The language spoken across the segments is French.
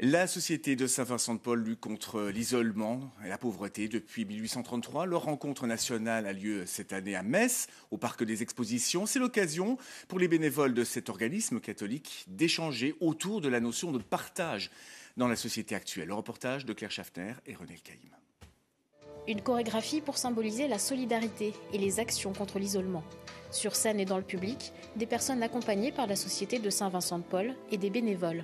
La Société de Saint-Vincent-de-Paul lutte contre l'isolement et la pauvreté depuis 1833. Leur rencontre nationale a lieu cette année à Metz, au Parc des Expositions. C'est l'occasion pour les bénévoles de cet organisme catholique d'échanger autour de la notion de partage dans la société actuelle. Le reportage de Claire Schaffner et René Caïm. Une chorégraphie pour symboliser la solidarité et les actions contre l'isolement. Sur scène et dans le public, des personnes accompagnées par la Société de Saint-Vincent-de-Paul et des bénévoles.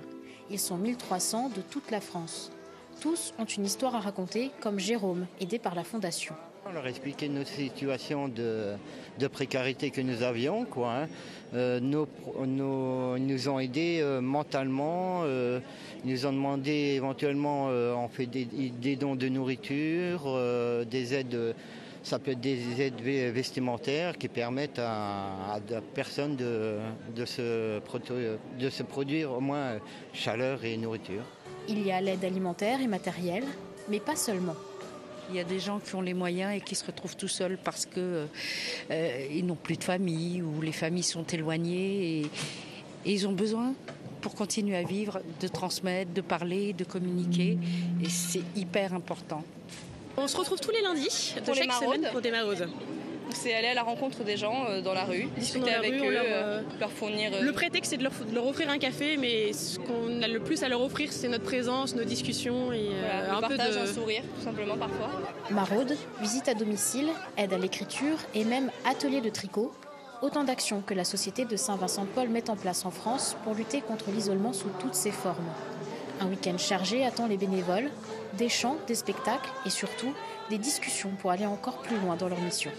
Ils sont 1300 de toute la France. Tous ont une histoire à raconter, comme Jérôme, aidé par la Fondation. On leur a expliqué notre situation de précarité que nous avions. Ils nous ont aidés mentalement. Ils nous ont demandé éventuellement, on fait des dons de nourriture, des aides. Ça peut être des aides vestimentaires qui permettent à personnes de se produire au moins chaleur et nourriture. Il y a l'aide alimentaire et matérielle, mais pas seulement. Il y a des gens qui ont les moyens et qui se retrouvent tout seuls parce qu'ils n'ont plus de famille ou les familles sont éloignées et ils ont besoin pour continuer à vivre, de transmettre, de parler, de communiquer et c'est hyper important. On se retrouve tous les lundis de chaque semaine pour des maraudes. C'est aller à la rencontre des gens dans la rue, discuter avec eux, leur fournir... Le prétexte, c'est de leur offrir un café, mais ce qu'on a le plus à leur offrir, c'est notre présence, nos discussions et le partage, un sourire, tout simplement, parfois. Maraude, visite à domicile, aide à l'écriture et même atelier de tricot. Autant d'actions que la Société de Saint-Vincent-de-Paul met en place en France pour lutter contre l'isolement sous toutes ses formes. Un week-end chargé attend les bénévoles, des chants, des spectacles et surtout des discussions pour aller encore plus loin dans leur mission.